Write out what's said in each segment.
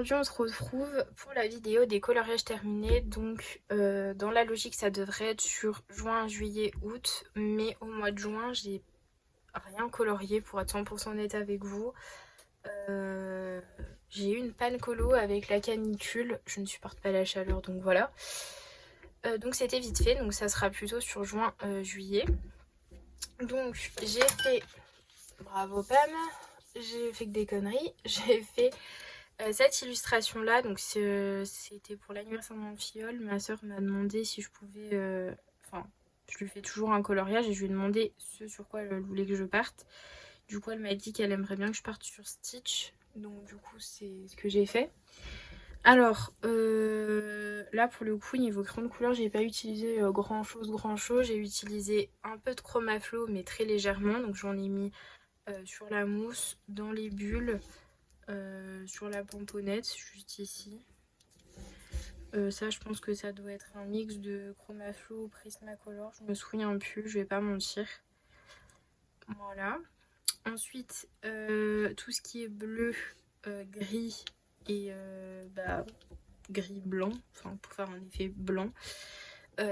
aujourd'hui on se retrouve pour la vidéo des coloriages terminés. Donc dans la logique ça devrait être sur juin, juillet, août. Mais au mois de juin j'ai rien colorié pour être 100% honnête avec vous. J'ai eu une panne colo avec la canicule. Je ne supporte pas la chaleur donc voilà. Donc c'était vite fait, donc ça sera plutôt sur juin, juillet. Donc j'ai fait... Bravo Pam. J'ai fait que des conneries. J'ai fait cette illustration là, donc c'était pour l'anniversaire de mon filleul. Ma soeur m'a demandé si je pouvais... Enfin, je lui fais toujours un coloriage et je lui ai demandé ce sur quoi elle voulait que je parte. Du coup, elle m'a dit qu'elle aimerait bien que je parte sur Stitch. Donc du coup, c'est ce que j'ai fait. Alors, là pour le coup, niveau crayon de couleur, j'ai pas utilisé grand chose. J'ai utilisé un peu de Chromaflow, mais très légèrement. Donc j'en ai mis sur la mousse, dans les bulles, sur la pomponnette, juste ici. Ça, je pense que ça doit être un mix de Chromaflow ou Prismacolor. Je me souviens plus, je vais pas mentir. Voilà. Ensuite, tout ce qui est bleu, gris et gris-blanc, enfin pour faire un effet blanc,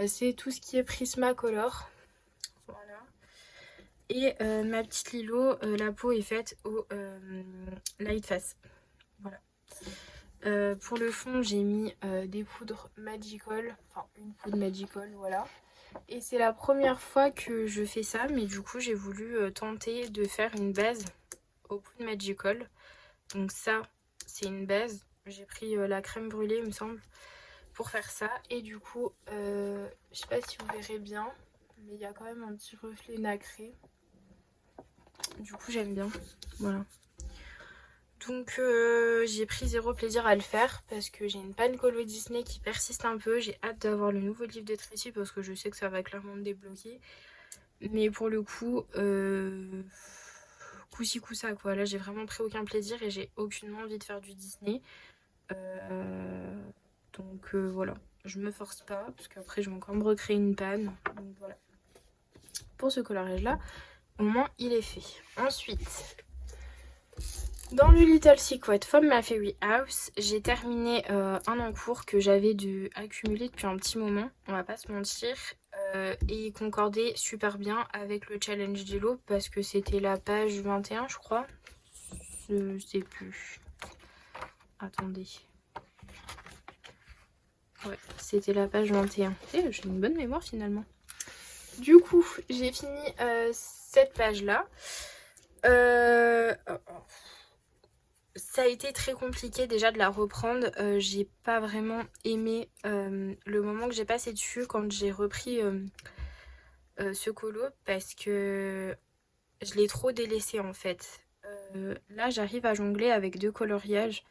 c'est tout ce qui est Prismacolor. Voilà. Et ma petite Lilo, la peau est faite au Light Face. Voilà. Pour le fond, j'ai mis des poudres Magical, enfin une poudre Magical, voilà. Et c'est la première fois que je fais ça, mais du coup, j'ai voulu tenter de faire une base aux poudres Magical. Donc ça, c'est une base. J'ai pris la crème brûlée, il me semble, pour faire ça. Et du coup, je sais pas si vous verrez bien, mais il y a quand même un petit reflet nacré. Du coup, j'aime bien. Voilà. Donc j'ai pris zéro plaisir à le faire parce que j'ai une panne colo Disney qui persiste un peu. J'ai hâte d'avoir le nouveau livre de Tracy parce que je sais que ça va clairement me débloquer. Mais pour le coup, coup-ci coup-ça quoi. Là j'ai vraiment pris aucun plaisir et j'ai aucunement envie de faire du Disney. Donc voilà, je me force pas parce qu'après je vais encore me recréer une panne. Donc voilà. Pour ce coloriage là, au moins il est fait. Ensuite... Dans le Little Secret from My Fairy House, j'ai terminé un encours que j'avais accumulé depuis un petit moment, on va pas se mentir, et il concordait super bien avec le challenge d'Elo parce que c'était la page 21 je crois, je sais plus, attendez, ouais c'était la page 21, j'ai une bonne mémoire finalement. Du coup j'ai fini cette page là. Ça a été très compliqué déjà de la reprendre. J'ai pas vraiment aimé le moment que j'ai passé dessus quand j'ai repris ce colo parce que je l'ai trop délaissé en fait. Là j'arrive à jongler avec deux coloriages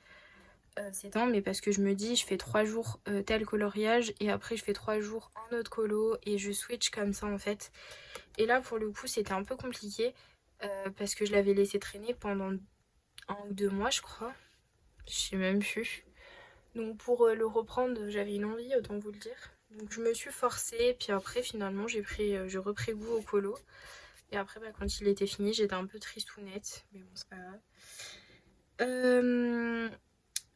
ces temps, mais parce que je me dis je fais 3 jours tel coloriage et après je fais 3 jours un autre colo et je switch comme ça en fait. Et là pour le coup c'était un peu compliqué parce que je l'avais laissé traîner pendant 1 ou 2 mois je crois. Je sais même plus. Donc pour le reprendre, j'avais une envie, autant vous le dire. Donc je me suis forcée, puis après finalement j'ai repris goût au colo. Et après quand il était fini, j'étais un peu tristounette, mais bon c'est pas grave.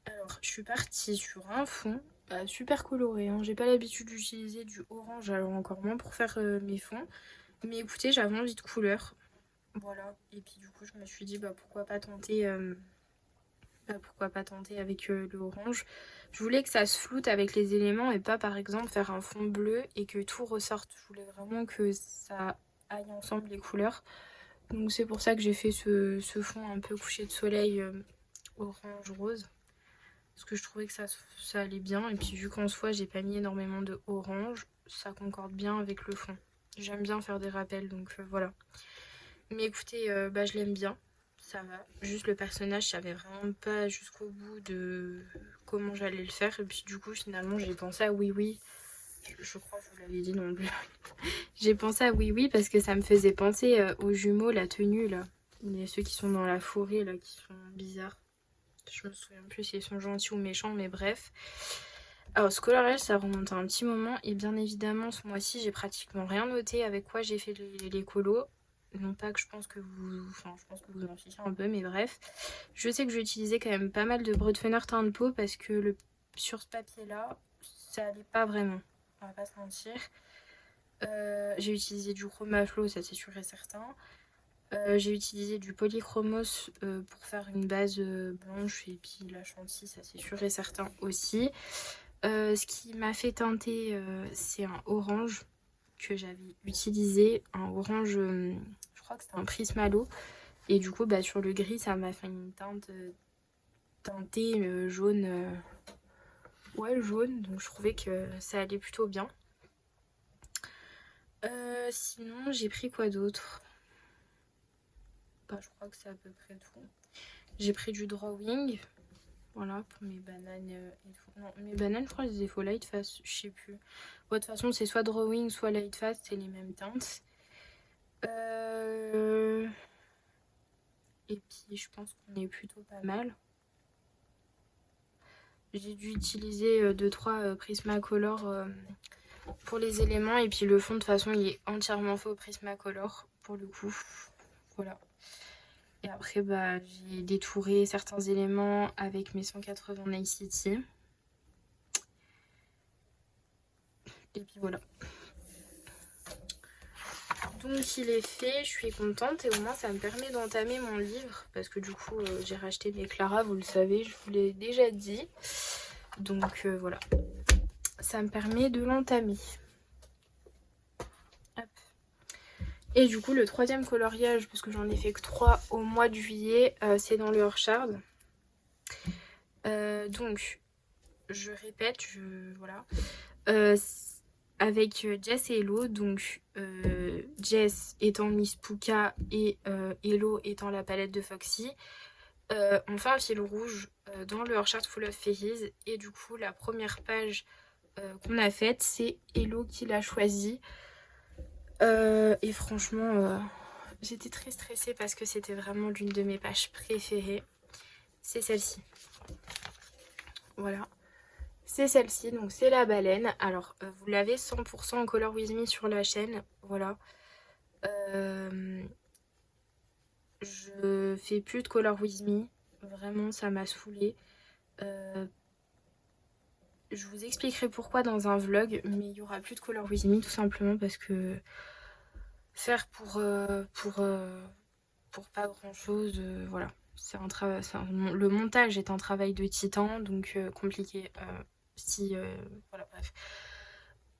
Alors je suis partie sur un fond super coloré, hein. J'ai pas l'habitude d'utiliser du orange, alors encore moins pour faire mes fonds. Mais écoutez, j'avais envie de couleur. Voilà, et puis du coup je me suis dit pourquoi pas tenter... pourquoi pas tenter avec le orange. Je voulais que ça se floute avec les éléments et pas par exemple faire un fond bleu et que tout ressorte. Je voulais vraiment que ça aille ensemble les couleurs. Donc c'est pour ça que j'ai fait ce fond un peu couché de soleil orange rose. Parce que je trouvais que ça allait bien. Et puis vu qu'en soi j'ai pas mis énormément de orange, ça concorde bien avec le fond. J'aime bien faire des rappels donc voilà. Mais écoutez, je l'aime bien. Ça va. Juste le personnage, je savais vraiment pas jusqu'au bout de comment j'allais le faire. Et puis du coup, finalement, j'ai pensé à Oui Oui. Je crois que je vous l'avais dit non plus. J'ai pensé à Oui Oui parce que ça me faisait penser aux jumeaux, la tenue là. Mais ceux qui sont dans la forêt là, qui sont bizarres. Je me souviens plus s'ils sont gentils ou méchants, mais bref. Alors, ce coloriage, ça remonte à un petit moment. Et bien évidemment, ce mois-ci, j'ai pratiquement rien noté avec quoi j'ai fait les colos. Non pas que je pense que vous... Enfin, je pense que vous en fichez un peu, mais bref. Je sais que j'ai utilisé quand même pas mal de Brut-Funner teint de peau parce que sur ce papier-là, ça allait pas vraiment. On va pas se mentir. J'ai utilisé du Chroma Flow, ça c'est sûr et certain. J'ai utilisé du Polychromos pour faire une base blanche et puis la chantilly, ça c'est sûr et certain aussi. Ce qui m'a fait teinter, c'est un orange que j'avais utilisé, un orange, je crois que c'était un Prismalo. Et du coup, bah, sur le gris, ça m'a fait une teinte teintée jaune. Ouais, jaune, donc je trouvais que ça allait plutôt bien. Sinon, j'ai pris quoi d'autre? Bah, je crois que c'est à peu près tout. J'ai pris du drawing, voilà, pour mes bananes et tout. Non, mes bananes, je crois que je les ai fait au light fast, je sais plus. Bon, de toute façon, c'est soit drawing, soit light fast, c'est les mêmes teintes. Et puis, je pense qu'on est plutôt pas mal. J'ai dû utiliser 2-3 Prismacolor pour les éléments. Et puis le fond, de toute façon, il est entièrement fait au Prismacolor, pour le coup. Voilà. Et après, bah, j'ai détouré certains éléments avec mes 180 Night City. Et puis voilà. Donc il est fait, je suis contente et au moins ça me permet d'entamer mon livre. Parce que du coup, j'ai racheté mes Clara, vous le savez, je vous l'ai déjà dit. Donc voilà. Ça me permet de l'entamer. Hop. Et du coup, le troisième coloriage, parce que j'en ai fait que 3 au mois de juillet, c'est dans le Orchard. Donc, je répète, voilà. Avec Jess et Hello, donc Jess étant Miss Puka et Hello étant la palette de Foxy. On fait un fil rouge dans le Orchard Full of Fairies. Et du coup, la première page qu'on a faite, c'est Hello qui l'a choisie. Et franchement, j'étais très stressée parce que c'était vraiment l'une de mes pages préférées. C'est celle-ci. Voilà. C'est celle-ci, donc c'est la baleine. Alors, vous l'avez 100% en Color With Me sur la chaîne. Voilà. Je fais plus de Color With Me. Vraiment, ça m'a saoulée. Je vous expliquerai pourquoi dans un vlog, mais il y aura plus de Color With Me tout simplement parce que faire pour pas grand chose, voilà. C'est un travail, le montage est un travail de titan, donc compliqué. Voilà, bref.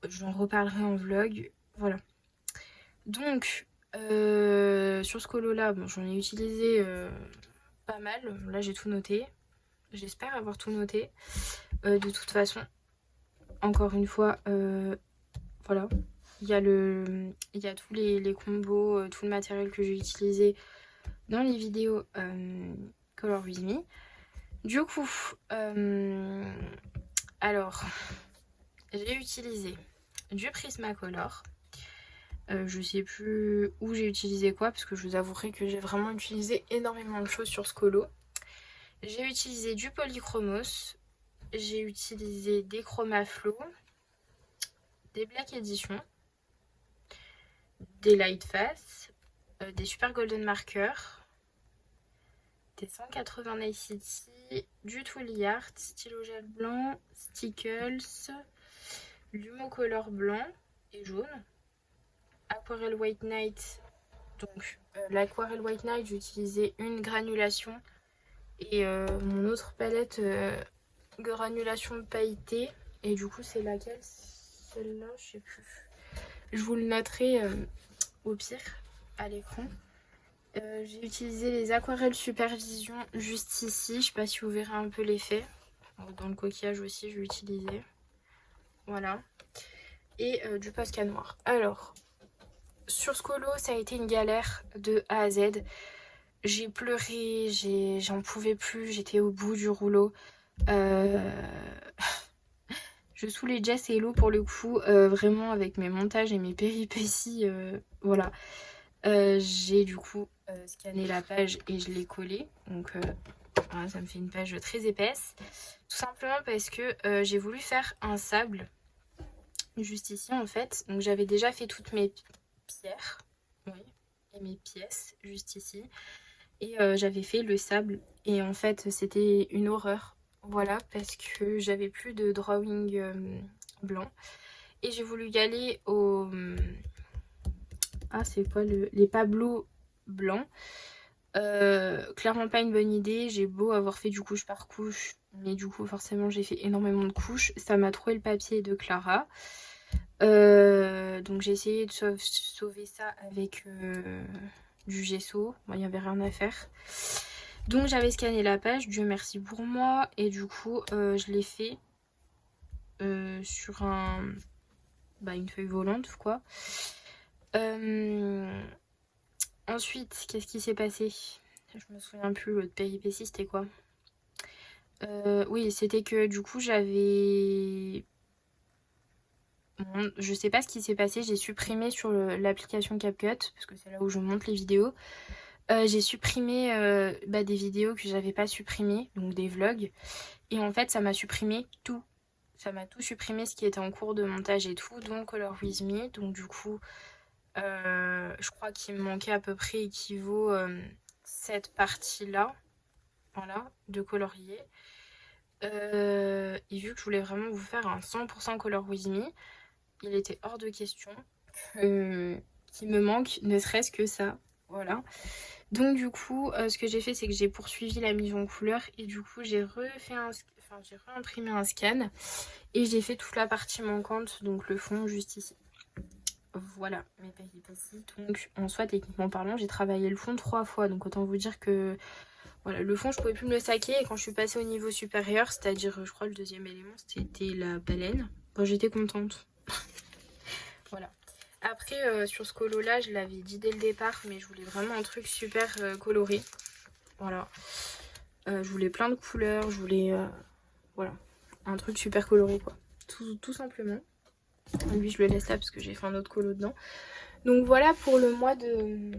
J'en reparlerai en vlog. Voilà. Donc, sur ce colo là, bon, j'en ai utilisé pas mal. Là, j'ai tout noté. J'espère avoir tout noté. De toute façon, encore une fois, voilà. Il y a tous les combos, tout le matériel que j'ai utilisé dans les vidéos Color With Me. Du coup, alors, j'ai utilisé du Prismacolor. Je sais plus où j'ai utilisé quoi, parce que je vous avouerai que j'ai vraiment utilisé énormément de choses sur ce colo. J'ai utilisé du Polychromos, j'ai utilisé des Chroma Flow, des Black Edition, des Light Fast, des Super Golden Markers, des 180 Night City, du Tooly Art, stylo gel blanc, Stickles, l'Humocolor blanc et jaune, Aquarelle White Night. Donc l'aquarelle White Night, j'ai utilisé une granulation et mon autre palette granulation pailletée. Et du coup, c'est laquelle? Celle-là, je sais plus. Je vous le noterai au pire à l'écran. J'ai utilisé les aquarelles Supervision juste ici. Je sais pas si vous verrez un peu l'effet. Dans le coquillage aussi, je vais utiliser. Voilà. Et du Posca noir. Alors, sur ce colo, ça a été une galère de A à Z. J'ai pleuré, j'en pouvais plus, j'étais au bout du rouleau. Je saoulais Jess et Hello pour le coup, vraiment avec mes montages et mes péripéties, voilà. J'ai du coup scanné la page et je l'ai collée, donc voilà, ça me fait une page très épaisse. Tout simplement parce que j'ai voulu faire un sable, juste ici en fait. Donc j'avais déjà fait toutes mes pierres, oui, et mes pièces juste ici. Et j'avais fait le sable et en fait c'était une horreur. Voilà, parce que j'avais plus de drawing blanc. Et j'ai voulu y aller au... Ah, c'est quoi les Pablo blancs. Clairement pas une bonne idée. J'ai beau avoir fait du couche par couche, mais du coup forcément j'ai fait énormément de couches. Ça m'a trouvé le papier de Clara. Donc j'ai essayé de sauver ça avec du gesso. Bon, il n'y avait rien à faire. Donc j'avais scanné la page, Dieu merci pour moi. Et du coup je l'ai fait sur une feuille volante quoi. Ensuite, qu'est-ce qui s'est passé? Je me souviens plus, l'autre péripétie c'était quoi? Oui, c'était que du coup j'avais... Je sais pas ce qui s'est passé, j'ai supprimé sur l'application CapCut, parce que c'est là où je monte les vidéos. J'ai supprimé des vidéos que j'avais pas supprimées, donc des vlogs. Et en fait, ça m'a supprimé tout. Ça m'a tout supprimé, ce qui était en cours de montage et tout, donc Color With Me. Donc du coup, je crois qu'il me manquait à peu près équivaut cette partie-là, voilà, de colorier. Et vu que je voulais vraiment vous faire un 100% Color With Me, il était hors de question qu'il me manque ne serait-ce que ça. Voilà. Donc du coup, ce que j'ai fait, c'est que j'ai poursuivi la mise en couleur et du coup, j'ai réimprimé un scan et j'ai fait toute la partie manquante, donc le fond juste ici. Voilà, mes péripéties. Donc en soi, techniquement parlant, j'ai travaillé le fond 3 fois, donc autant vous dire que voilà, le fond, je pouvais plus me le saquer et quand je suis passée au niveau supérieur, c'est-à-dire, je crois, le deuxième élément, c'était la baleine. Bon, j'étais contente. Voilà. Après, sur ce colo là, je l'avais dit dès le départ, mais je voulais vraiment un truc super coloré. Voilà. Je voulais plein de couleurs, je voulais voilà, un truc super coloré quoi. Tout simplement. Lui, je le laisse là parce que j'ai fait un autre colo dedans. Donc voilà pour le mois de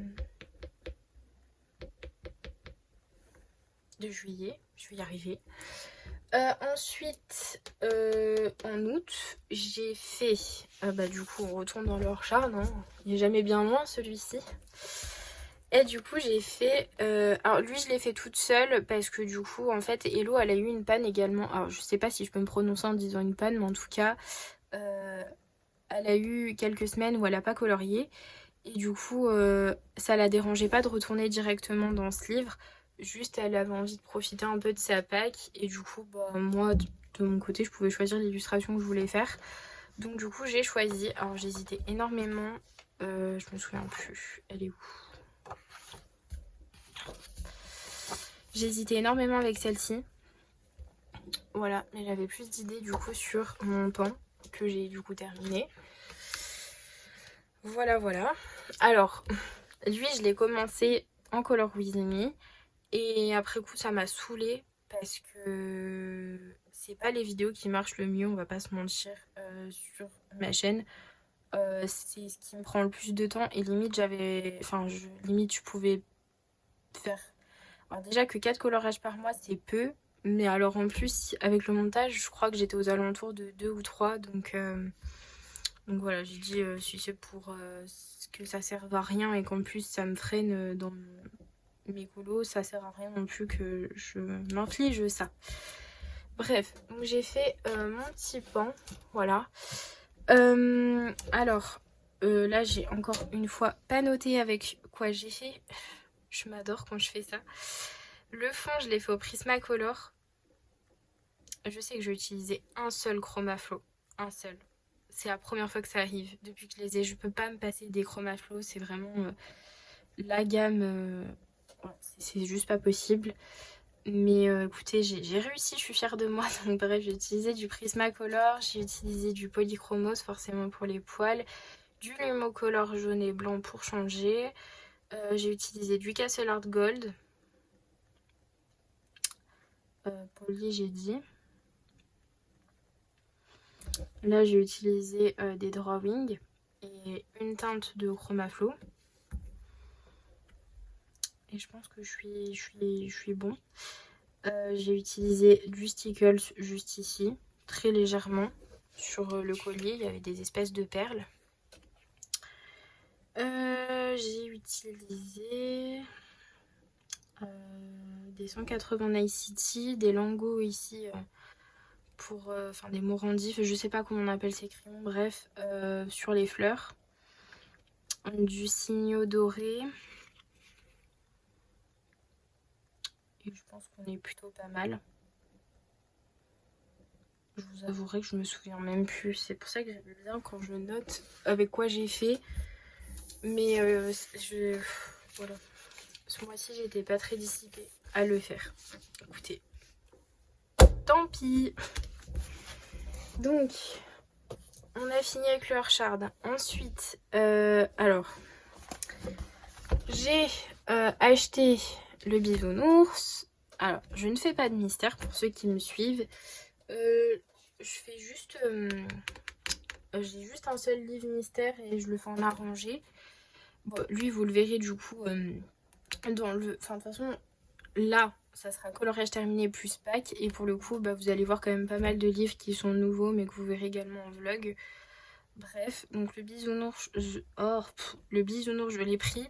juillet. Je vais y arriver. Ensuite, en août, j'ai fait... du coup, on retourne dans le Orchard, hein. Il n'est jamais bien loin, celui-ci. Et du coup, j'ai fait... alors, lui, je l'ai fait toute seule parce que du coup, en fait, Hello, elle a eu une panne également. Alors, je sais pas si je peux me prononcer en disant une panne, mais en tout cas, elle a eu quelques semaines où elle n'a pas colorié. Et du coup, ça la dérangeait pas de retourner directement dans ce livre. Juste, elle avait envie de profiter un peu de sa Pâques. Et du coup, moi, de mon côté, je pouvais choisir l'illustration que je voulais faire. Donc du coup, j'ai choisi. Alors, j'hésitais énormément. Je me souviens plus. Elle est où? J'hésitais énormément avec celle-ci. Voilà, mais j'avais plus d'idées du coup sur mon pan que j'ai du coup terminé. Voilà, voilà. Alors, lui, je l'ai commencé en Color With Me. Et après coup, ça m'a saoulée parce que c'est pas les vidéos qui marchent le mieux, on va pas se mentir, sur ma chaîne. C'est ce qui me prend le plus de temps et limite, limite, je pouvais faire... Alors déjà que 4 colorages par mois, c'est peu. Mais alors en plus, avec le montage, je crois que j'étais aux alentours de 2 ou 3. Donc voilà, j'ai dit si c'est pour que ça serve à rien et qu'en plus ça me freine dans mes colos, ça sert à rien non plus que je m'inflige ça. Bref, donc j'ai fait mon petit pan, voilà. Alors, là j'ai encore une fois pas noté avec quoi j'ai fait. Je m'adore quand je fais ça. Le fond, je l'ai fait au Prismacolor. Je sais que je vais utiliser un seul Chromaflow, un seul. C'est la première fois que ça arrive. Depuis que je les ai, je peux pas me passer des Chromaflow. C'est vraiment la gamme. C'est juste pas possible. Mais écoutez, j'ai réussi, je suis fière de moi. Donc bref, j'ai utilisé du Prismacolor, j'ai utilisé du Polychromos forcément pour les poils, du Lumocolor jaune et blanc pour changer. J'ai utilisé du Castle Art Gold. Poly, j'ai dit. Là, j'ai utilisé des drawings et une teinte de Chromaflow. Et je pense que je suis bon. J'ai utilisé du Stickles juste ici, très légèrement. Sur le collier, il y avait des espèces de perles. J'ai utilisé des 180 Night City, des Lango ici pour enfin des Morandis, je sais pas comment on appelle ces crayons, bref, sur les fleurs. Du Signo doré. Et je pense qu'on est plutôt pas mal. Je vous avouerai que je me souviens même plus. C'est pour ça que j'aime bien quand je note avec quoi j'ai fait. Mais voilà. Ce mois-ci, j'étais pas très dissipée à le faire. Écoutez, tant pis. Donc, on a fini avec le Heartshard. Ensuite, alors, j'ai acheté le bisounours. Alors, je ne fais pas de mystère pour ceux qui me suivent. Je fais juste... j'ai juste un seul livre mystère et je le fais en arrangé. Bon, lui, vous le verrez du coup dans le... Enfin, de toute façon, là, ça sera coloriage terminé plus pack. Et pour le coup, vous allez voir quand même pas mal de livres qui sont nouveaux, mais que vous verrez également en vlog. Bref, donc le bisounours, le bisounours, je l'ai pris.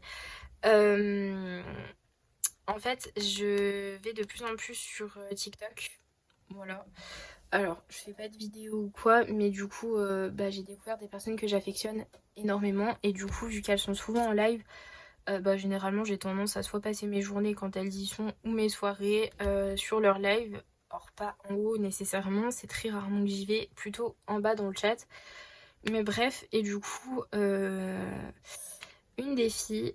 En fait, je vais de plus en plus sur TikTok. Voilà. Alors, je fais pas de vidéo ou quoi, mais du coup, j'ai découvert des personnes que j'affectionne énormément. Et du coup, vu qu'elles sont souvent en live, généralement, j'ai tendance à soit passer mes journées quand elles y sont ou mes soirées sur leur live. Alors, pas en haut nécessairement, c'est très rarement que j'y vais, plutôt en bas dans le chat. Mais bref, et du coup, une des filles...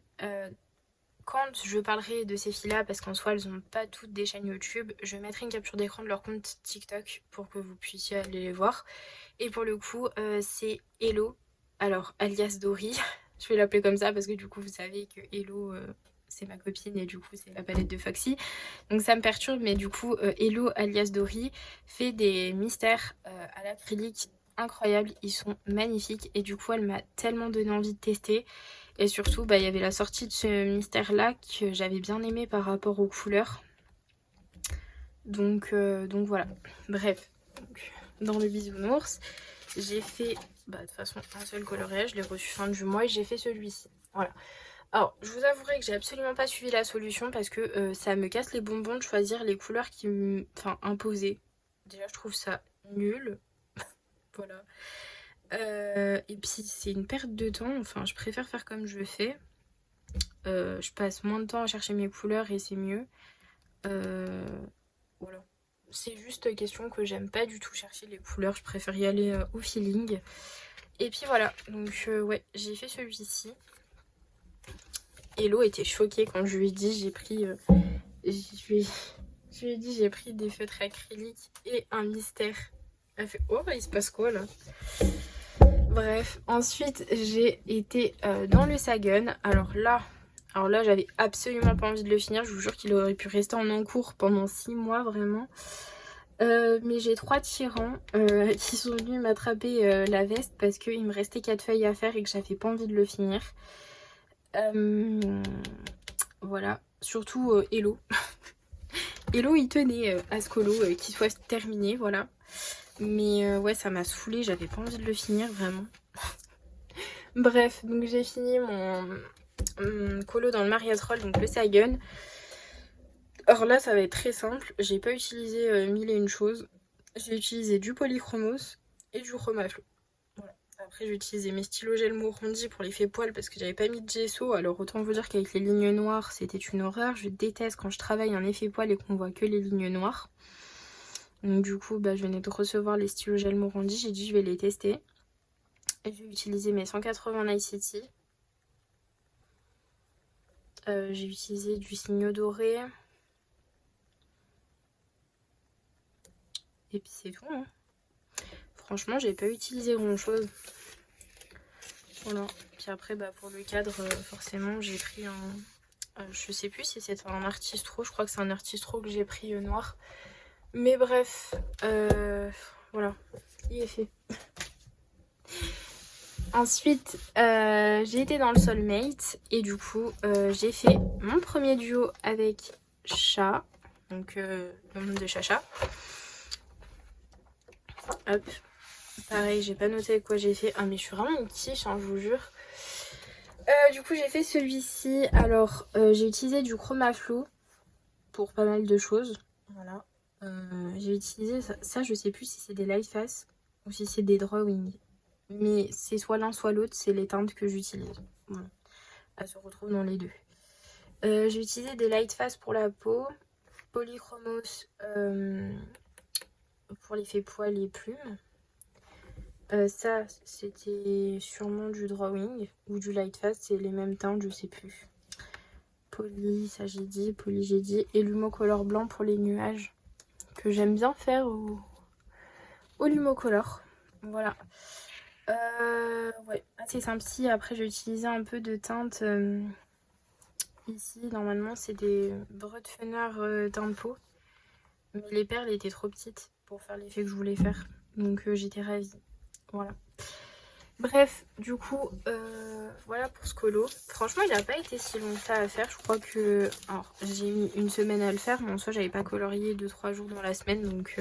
quand je parlerai de ces filles-là, parce qu'en soi, elles n'ont pas toutes des chaînes YouTube, je mettrai une capture d'écran de leur compte TikTok pour que vous puissiez aller les voir. Et pour le coup, c'est Hello, alors alias Dory. Je vais l'appeler comme ça parce que du coup, vous savez que Hello, c'est ma copine et du coup, c'est la palette de Foxy. Donc ça me perturbe, mais du coup, Hello, alias Dory, fait des mystères à l'acrylique incroyables. Ils sont magnifiques et du coup, elle m'a tellement donné envie de tester. Et surtout, il y avait la sortie de ce mystère-là que j'avais bien aimé par rapport aux couleurs. Donc voilà. Bref, donc, dans le bisounours, j'ai fait de toute façon un seul coloriage. Je l'ai reçu fin du mois et j'ai fait celui-ci. Voilà. Alors, je vous avouerai que j'ai absolument pas suivi la solution parce que ça me casse les bonbons de choisir les couleurs qui me... Enfin, imposées. Déjà, je trouve ça nul. Voilà. Et puis c'est une perte de temps, enfin je préfère faire comme je fais. Je passe moins de temps à chercher mes couleurs et c'est mieux. Voilà. C'est juste question que j'aime pas du tout chercher les couleurs, je préfère y aller au feeling. Et puis voilà, donc ouais, j'ai fait celui-ci. Hello était choquée quand je lui ai dit j'ai pris... je lui ai dit j'ai pris des feutres acryliques et un mystère. Elle fait oh il se passe quoi là? Bref, ensuite j'ai été dans le Sagan. Alors là j'avais absolument pas envie de le finir. Je vous jure qu'il aurait pu rester en encours pendant 6 mois vraiment. Mais j'ai 3 tyrans qui sont venus m'attraper la veste parce qu'il me restait 4 feuilles à faire et que j'avais pas envie de le finir. Voilà, surtout Hello. Hello il tenait à ce colo qu'il soit terminé, voilà. Mais ouais, ça m'a saoulée, j'avais pas envie de le finir vraiment. Bref, donc j'ai fini mon colo dans le Mariatrol, donc le Sagan. Alors là, ça va être très simple. J'ai pas utilisé mille et une choses. J'ai utilisé du polychromos et du chromaflo. Voilà. Après, j'ai utilisé mes stylos gel Morandi pour l'effet poil parce que j'avais pas mis de gesso. Alors autant vous dire qu'avec les lignes noires, c'était une horreur. Je déteste quand je travaille en effet poil et qu'on voit que les lignes noires. Donc du coup, je venais de recevoir les stylos gel Morandi. J'ai dit je vais les tester. Et j'ai utilisé mes 180 Night City. J'ai utilisé du Signo doré. Et puis c'est tout. Hein. Franchement, j'ai pas utilisé grand chose. Voilà. Puis après, pour le cadre, forcément, j'ai pris un... je sais plus si c'est un Artistro. Je crois que c'est un Artistro que j'ai pris noir. Mais bref, voilà. Il est fait. Ensuite, j'ai été dans le Soulmate. Et du coup, j'ai fait mon premier duo avec Chat. Donc, le monde de Chacha. Hop. Pareil, j'ai pas noté avec quoi j'ai fait. Ah, mais je suis vraiment une quiche, hein, je vous jure. Du coup, j'ai fait celui-ci. Alors, j'ai utilisé du Chromaflow pour pas mal de choses. Voilà. J'ai utilisé ça, je sais plus si c'est des Lightfast ou si c'est des drawing. Mais c'est soit l'un soit l'autre, c'est les teintes que j'utilise. Voilà. Elle se retrouve dans les deux. J'ai utilisé des Lightfast pour la peau, Polychromos pour l'effet poils et plumes. Ça, c'était sûrement du drawing ou du Lightfast, c'est les mêmes teintes, je sais plus. Poly, ça j'ai dit, Poly j'ai dit. Et l'Humocolor blanc pour les nuages, que j'aime bien faire au Lumocolor. Voilà. Ouais, assez simple. Après, j'ai utilisé un peu de teinte ici. Normalement, c'est des Brutfener teint de peau. Mais les perles étaient trop petites pour faire l'effet que je voulais faire. Donc, j'étais ravie. Voilà. Bref, du coup, voilà pour ce colo. Franchement, il n'a pas été si long que ça à faire. Je crois que... Alors, j'ai mis une semaine à le faire, mais en soi, j'avais pas colorié 2-3 jours dans la semaine. Donc,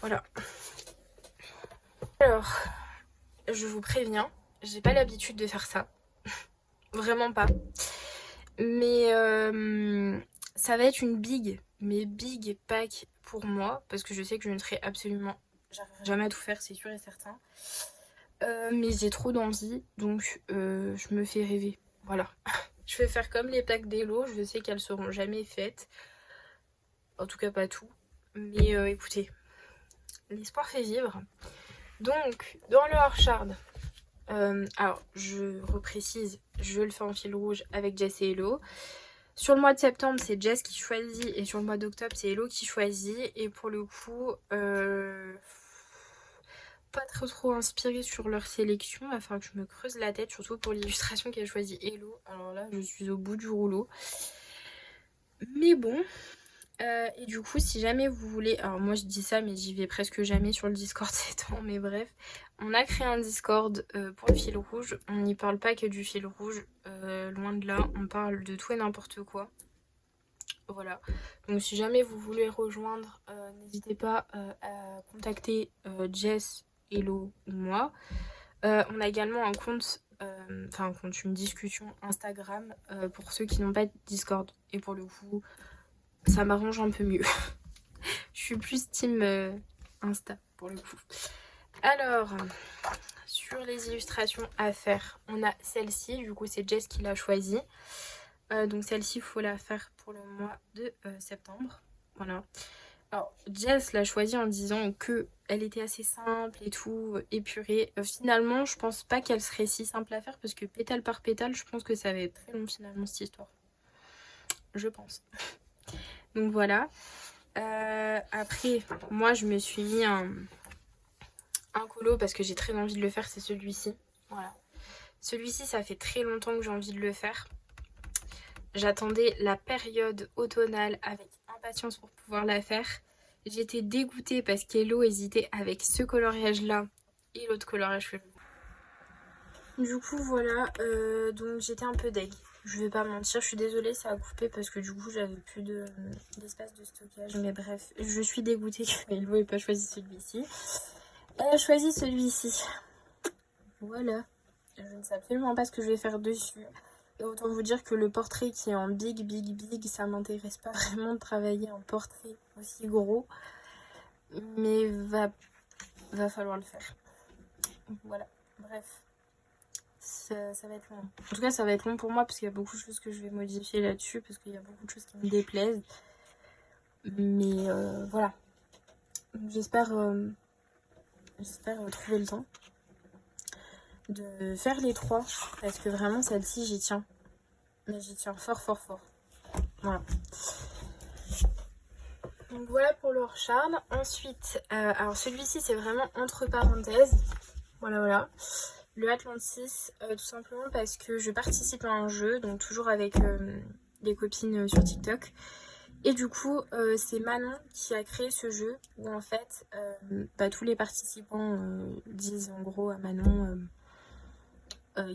voilà. Alors, je vous préviens, j'ai pas l'habitude de faire ça. Vraiment pas. Mais ça va être une big pack pour moi. Parce que je sais que je ne serai absolument... J'arriverai jamais à tout faire, c'est sûr et certain. Mais j'ai trop d'envie, donc je me fais rêver. Voilà. Je vais faire comme les packs d'Hello, je sais qu'elles seront jamais faites. En tout cas pas tout. Mais écoutez, l'espoir fait vivre. Donc, dans le Orchard, alors je reprécise, je le fais en fil rouge avec Jess et Hello. Sur le mois de septembre, c'est Jess qui choisit et sur le mois d'octobre, c'est Hello qui choisit. Et pour le coup, pas trop inspirée sur leur sélection. Il va falloir que je me creuse la tête, surtout pour l'illustration qu'elle choisit Hello. Alors là, je suis au bout du rouleau. Mais bon. Et du coup, si jamais vous voulez... Alors moi, je dis ça, mais j'y vais presque jamais sur le Discord ces temps. Mais bref, on a créé un Discord pour le fil rouge. On n'y parle pas que du fil rouge. Loin de là, on parle de tout et n'importe quoi. Voilà. Donc si jamais vous voulez rejoindre, n'hésitez pas à contacter Jess, Hello ou moi. On a également un compte, une discussion Instagram pour ceux qui n'ont pas de Discord. Et pour le coup, ça m'arrange un peu mieux. Je suis plus team Insta pour le coup. Alors, sur les illustrations à faire, on a celle-ci. Du coup, c'est Jess qui l'a choisie. Donc celle-ci, il faut la faire pour le mois de septembre. Voilà. Alors, Jess l'a choisie en disant que elle était assez simple et tout, épurée. Finalement, je pense pas qu'elle serait si simple à faire parce que pétale par pétale, je pense que ça va être très long finalement cette histoire. Je pense. Donc voilà. Après, moi, je me suis mis un colo parce que j'ai très envie de le faire, c'est celui-ci. Voilà. Celui-ci, ça fait très longtemps que j'ai envie de le faire. J'attendais la période automnale avec impatience pour pouvoir la faire. J'étais dégoûtée parce qu'Hello hésitait avec ce coloriage-là et l'autre coloriage. Du coup, voilà. Donc, j'étais un peu deg. Je vais pas mentir. Je suis désolée, ça a coupé parce que du coup, j'avais plus d'espace de stockage. Mais bref, je suis dégoûtée que Hello ait pas choisi celui-ci. Elle a choisi celui-ci. Voilà. Je ne sais absolument pas ce que je vais faire dessus. Et autant vous dire que le portrait qui est en big, ça m'intéresse pas vraiment de travailler un portrait aussi gros. Mais va falloir le faire. Voilà, bref. Ça va être long. En tout cas, ça va être long pour moi parce qu'il y a beaucoup de choses que je vais modifier là-dessus. Parce qu'il y a beaucoup de choses qui me déplaisent. Mais voilà. J'espère trouver le temps de faire les trois. Parce que vraiment, celle-ci, j'y tiens. Mais j'y tiens fort. Voilà. Donc voilà pour le Orchard. Ensuite, alors celui-ci c'est vraiment entre parenthèses. Voilà. Le Atlantis, tout simplement parce que je participe à un jeu, donc toujours avec des copines sur TikTok. Et du coup, c'est Manon qui a créé ce jeu où en fait, tous les participants disent en gros à Manon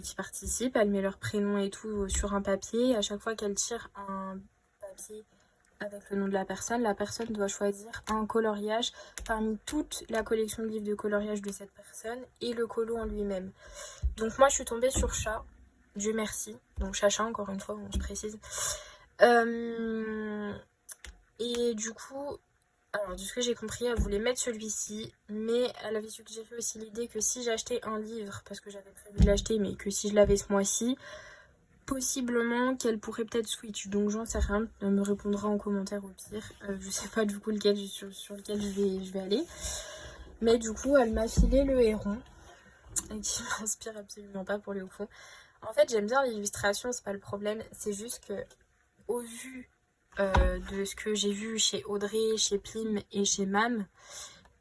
qui participent, elle met leur prénom et tout sur un papier. À chaque fois qu'elle tire un papier avec le nom de la personne doit choisir un coloriage parmi toute la collection de livres de coloriage de cette personne et le colo en lui-même. Donc moi je suis tombée sur chat Dieu merci. Donc Chacha, encore une fois, je précise. Et du coup, alors de ce que j'ai compris, elle voulait mettre celui-ci, mais elle avait suggéré aussi l'idée que si j'achetais un livre, parce que j'avais prévu de l'acheter, mais que si je l'avais ce mois-ci, possiblement qu'elle pourrait peut-être switch. Donc j'en sais rien, elle me répondra en commentaire au pire. Je sais pas du coup lequel sur lequel je vais aller. Mais du coup, elle m'a filé le héron, qui m'inspire absolument pas pour le coup. En fait, j'aime bien l'illustration, c'est pas le problème. C'est juste que, au vu de ce que j'ai vu chez Audrey, chez Plim et chez Mam,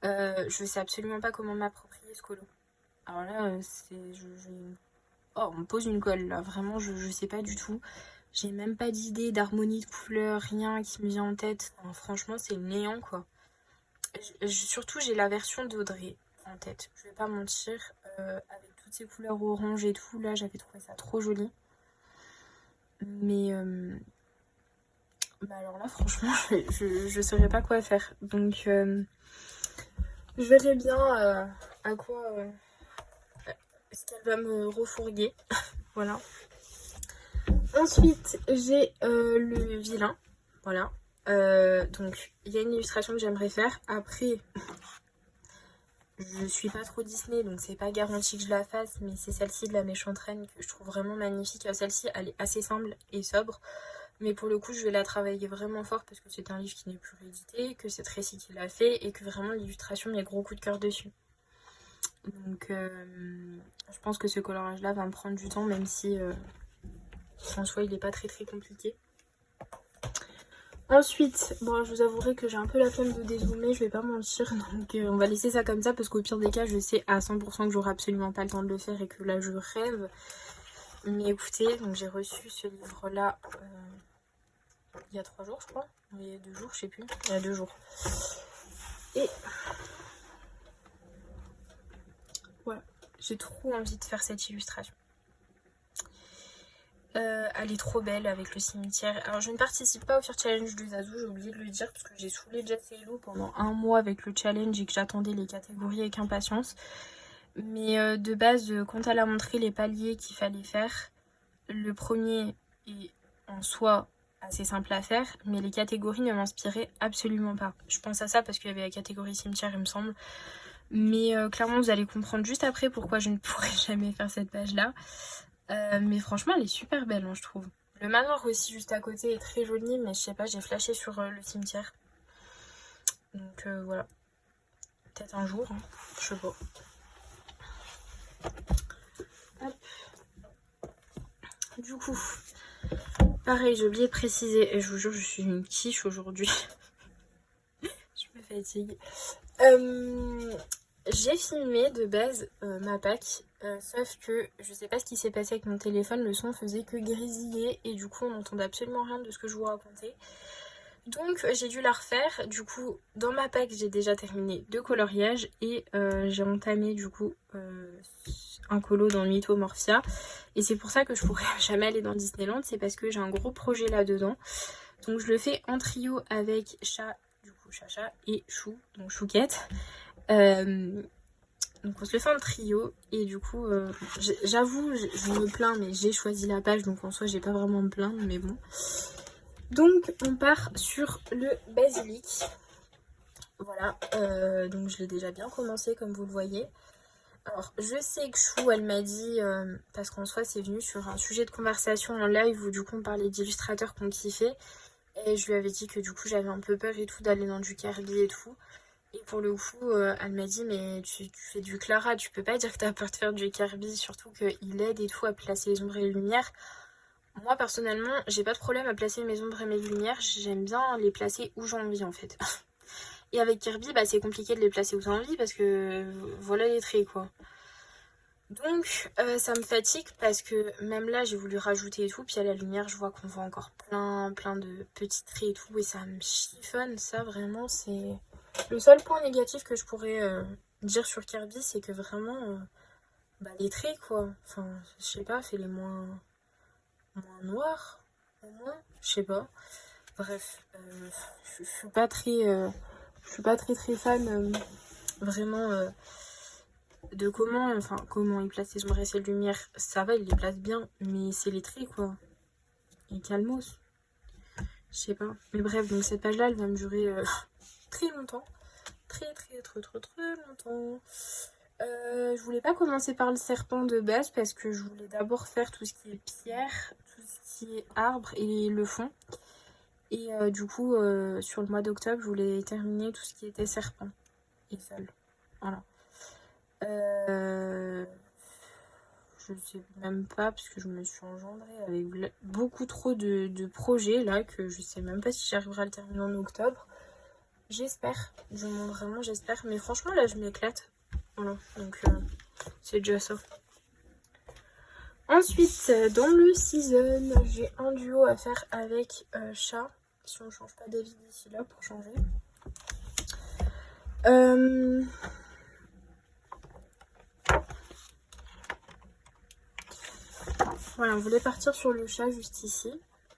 je sais absolument pas comment m'approprier ce colo. Alors là, oh, on me pose une colle là, vraiment, je sais pas du tout. J'ai même pas d'idée d'harmonie de couleurs, rien qui me vient en tête. Enfin, franchement, c'est le néant quoi. Surtout, j'ai la version d'Audrey en tête. Je vais pas mentir, avec toutes ces couleurs orange et tout, là, j'avais trouvé ça trop joli. Mais bah alors là, franchement, je saurais pas quoi faire. Donc, je verrai bien à quoi est-ce qu'elle va me refourguer. Voilà. Ensuite, j'ai le vilain. Voilà. Donc, il y a une illustration que j'aimerais faire. Après, je suis pas trop Disney, donc c'est pas garanti que je la fasse, mais c'est celle-ci de la méchante reine que je trouve vraiment magnifique. Celle-ci, elle est assez simple et sobre. Mais pour le coup, je vais la travailler vraiment fort parce que c'est un livre qui n'est plus réédité, que c'est Tracy qui l'a fait et que vraiment l'illustration met gros coup de cœur dessus. Donc, je pense que ce colorage-là va me prendre du temps, même si en soi, il n'est pas très très compliqué. Ensuite, bon, je vous avouerai que j'ai un peu la flemme de dézoomer, je vais pas mentir, donc on va laisser ça comme ça parce qu'au pire des cas, je sais à 100% que j'aurai absolument pas le temps de le faire et que là, je rêve. Mais écoutez, donc j'ai reçu ce livre-là il y a 3 jours, je crois. Il y a 2 jours, je sais plus. Il y a 2 jours. Et voilà, j'ai trop envie de faire cette illustration. Elle est trop belle avec le cimetière. Alors je ne participe pas au Fear Challenge de Zazu, j'ai oublié de le dire parce que j'ai saoulé Jess et Lou pendant un mois avec le challenge et que j'attendais les catégories avec impatience. Mais de base, quand elle a montré les paliers qu'il fallait faire, le premier est en soi assez simple à faire, mais les catégories ne m'inspiraient absolument pas. Je pense à ça parce qu'il y avait la catégorie cimetière, il me semble. Mais clairement, vous allez comprendre juste après pourquoi je ne pourrai jamais faire cette page-là. Mais franchement, elle est super belle, hein, je trouve. Le manoir aussi, juste à côté, est très joli, mais je sais pas, j'ai flashé sur le cimetière. Donc voilà. Peut-être un jour, hein. Je sais pas. Hop. Du coup, pareil, j'ai oublié de préciser, et je vous jure, je suis une quiche aujourd'hui. Je me fatigue. J'ai filmé de base ma Pâques, sauf que je sais pas ce qui s'est passé avec mon téléphone, le son faisait que grésiller et du coup on n'entendait absolument rien de ce que je vous racontais. Donc j'ai dû la refaire. Du coup, dans ma Pâques, j'ai déjà terminé 2 coloriages et j'ai entamé du coup un colo dans Mythomorphia. Et c'est pour ça que je pourrais jamais aller dans Disneyland, c'est parce que j'ai un gros projet là-dedans. Donc je le fais en trio avec Chat, du coup Chacha et Chou, donc Chouquette. Donc on se le fait en trio et du coup j'avoue je me plains mais j'ai choisi la page donc en soi j'ai pas vraiment à me plaindre mais bon. Donc on part sur le basilic. Voilà, donc je l'ai déjà bien commencé comme vous le voyez. Alors je sais que Chou elle m'a dit, parce qu'en soi c'est venu sur un sujet de conversation en live où du coup on parlait d'illustrateurs qu'on kiffait. Et je lui avais dit que du coup j'avais un peu peur et tout d'aller dans du Kirby et tout. Et pour le coup, elle m'a dit mais tu fais du Clara, tu peux pas dire que t'as peur de faire du Kirby, surtout qu'il aide et tout à placer les ombres et les lumières. Moi personnellement, j'ai pas de problème à placer mes ombres et mes lumières, j'aime bien les placer où j'ai envie en fait. Et avec Kirby, bah c'est compliqué de les placer où j'ai envie parce que voilà les traits quoi. Donc ça me fatigue parce que même là j'ai voulu rajouter et tout, puis à la lumière je vois qu'on voit encore plein de petits traits et tout et ça me chiffonne, ça vraiment c'est... Le seul point négatif que je pourrais dire sur Kirby c'est que vraiment bah, les traits quoi, enfin je sais pas, fait les moins noirs au moins, je sais pas. Bref, je suis pas très fan vraiment de comment il place les ombres et ses lumières. Ça va, il les place bien, mais c'est les traits, quoi. Et calmos. Je sais pas. Mais bref, donc cette page-là, elle va me durer très longtemps. Très longtemps. Je voulais pas commencer par le serpent de base parce que je voulais d'abord faire tout ce qui est pierre, tout ce qui est arbre et le fond. Et du coup, sur le mois d'octobre, je voulais terminer tout ce qui était serpent et sol. Voilà. Je sais même pas parce que je me suis engendrée avec beaucoup trop de projets là que je sais même pas si j'arriverai à le terminer en octobre. J'espère, du moins vraiment j'espère, mais franchement là je m'éclate. Voilà, donc c'est déjà ça. Ensuite, dans le season, j'ai un duo à faire avec Chat, si on change pas d'avis d'ici là pour changer. Voilà, on voulait partir sur le chat juste ici.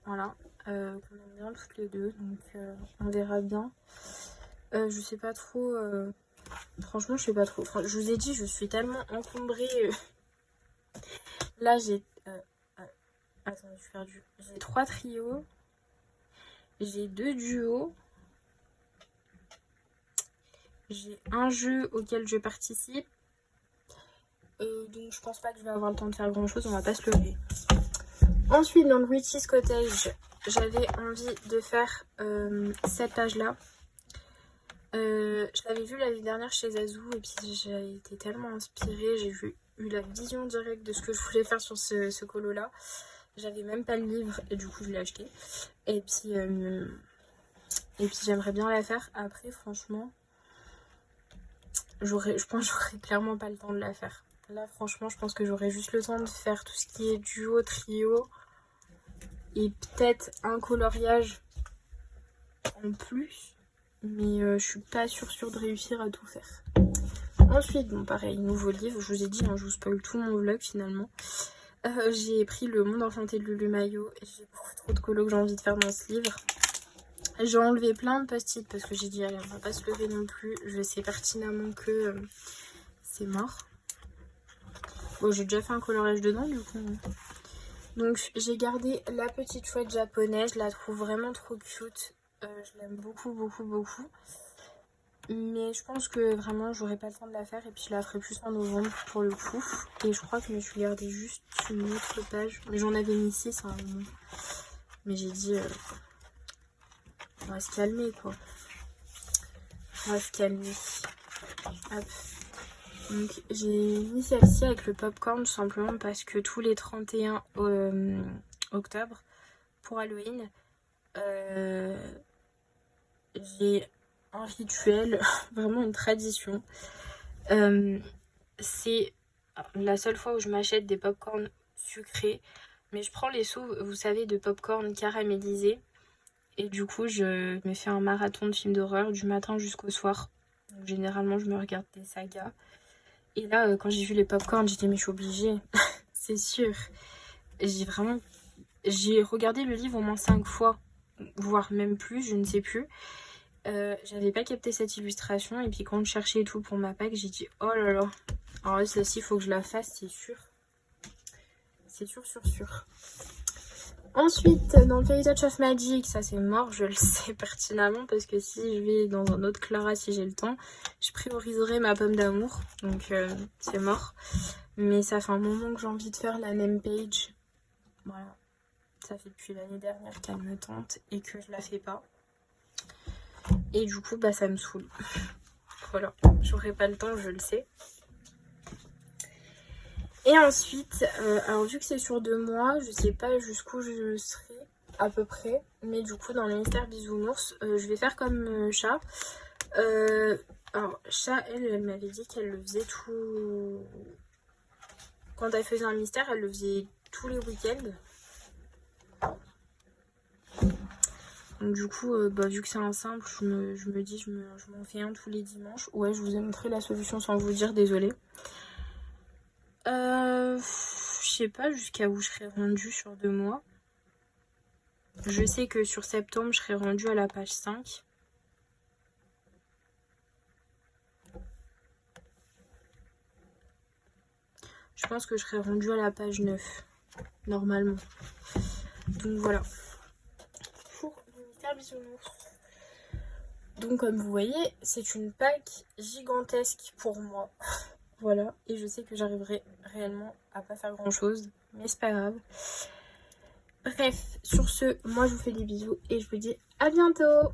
Voilà, qu'on aime bien toutes les deux, donc on verra bien. Je sais pas trop, franchement je sais pas trop. Enfin, je vous ai dit, je suis tellement encombrée. Là j'ai, attendez, je suis perdue. J'ai 3 trios, j'ai 2 duos, j'ai un jeu auquel je participe. Donc je pense pas que je vais avoir le temps de faire grand chose, on va pas se lever. Ensuite dans le Witch's Cottage, j'avais envie de faire cette page là. Je l'avais vue l'année dernière chez Zazou et puis j'ai été tellement inspirée, j'ai eu la vision directe de ce que je voulais faire sur ce colo là. J'avais même pas le livre et du coup je l'ai acheté. Et puis j'aimerais bien la faire. Après franchement, je pense que j'aurais clairement pas le temps de la faire. Là franchement je pense que j'aurais juste le temps de faire tout ce qui est duo, trio et peut-être un coloriage en plus. Mais je suis pas sûre de réussir à tout faire. Ensuite, bon pareil, nouveau livre, je vous ai dit, hein, je vous spoil tout mon vlog finalement. J'ai pris Le Monde Enchanté de Lulu Maillot et j'ai beaucoup trop de colos que j'ai envie de faire dans ce livre. J'ai enlevé plein de post-it parce que j'ai dit allez on va pas se lever non plus, je sais pertinemment que c'est mort. Bon j'ai déjà fait un coloriage dedans du coup. Donc j'ai gardé la petite chouette japonaise, je la trouve vraiment trop cute. Je l'aime beaucoup. Mais je pense que vraiment j'aurai pas le temps de la faire et puis je la ferai plus en novembre pour le coup. Et je crois que je me suis gardé juste une autre page. Mais j'en avais mis 6 à un moment. Mais j'ai dit on va se calmer quoi. On va se calmer. Hop. Donc j'ai mis celle-ci avec le popcorn tout simplement parce que tous les 31 octobre pour Halloween j'ai un rituel, vraiment une tradition. C'est la seule fois où je m'achète des popcorn sucrés, mais je prends les seaux, vous savez, de popcorn caramélisé et du coup je me fais un marathon de films d'horreur du matin jusqu'au soir. Donc, généralement je me regarde des sagas et là quand j'ai vu les popcorn j'ai dit mais je suis obligée c'est sûr. J'ai regardé le livre au moins 5 fois, voire même plus, je ne sais plus. J'avais pas capté cette illustration et puis quand je cherchais tout pour ma pack j'ai dit oh là là, alors là celle-ci il faut que je la fasse, c'est sûr. C'est sûr. Ensuite dans le Fairy Touch of Magic, ça c'est mort, je le sais pertinemment parce que si je vais dans un autre Clara si j'ai le temps, je prioriserai ma pomme d'amour, donc c'est mort. Mais ça fait un moment que j'ai envie de faire la même page, voilà. Ça fait depuis l'année dernière qu'elle me tente et que je la fais pas. Et du coup, bah ça me saoule. Voilà, j'aurai pas le temps, je le sais. Et ensuite, alors vu que c'est sur 2 mois, je sais pas jusqu'où je serai à peu près. Mais du coup, dans le mystère bisounours, je vais faire comme Chat. Alors, Chat, elle m'avait dit qu'elle le faisait tout... Quand elle faisait un mystère, elle le faisait tous les week-ends. Donc du coup, vu que c'est un simple, je me dis, je m'en fais un tous les dimanches. Ouais, je vous ai montré la solution sans vous dire, désolée. Je sais pas jusqu'à où je serai rendue sur 2 mois. Je sais que sur septembre, je serai rendue à la page 5. je pense que je serai rendue à la page 9, normalement. Donc voilà. Pour le mystère bisounours. Donc comme vous voyez, c'est une pack gigantesque pour moi. Voilà, et je sais que j'arriverai réellement à pas faire grand chose, mais c'est pas grave. Bref, sur ce, moi je vous fais des bisous et je vous dis à bientôt.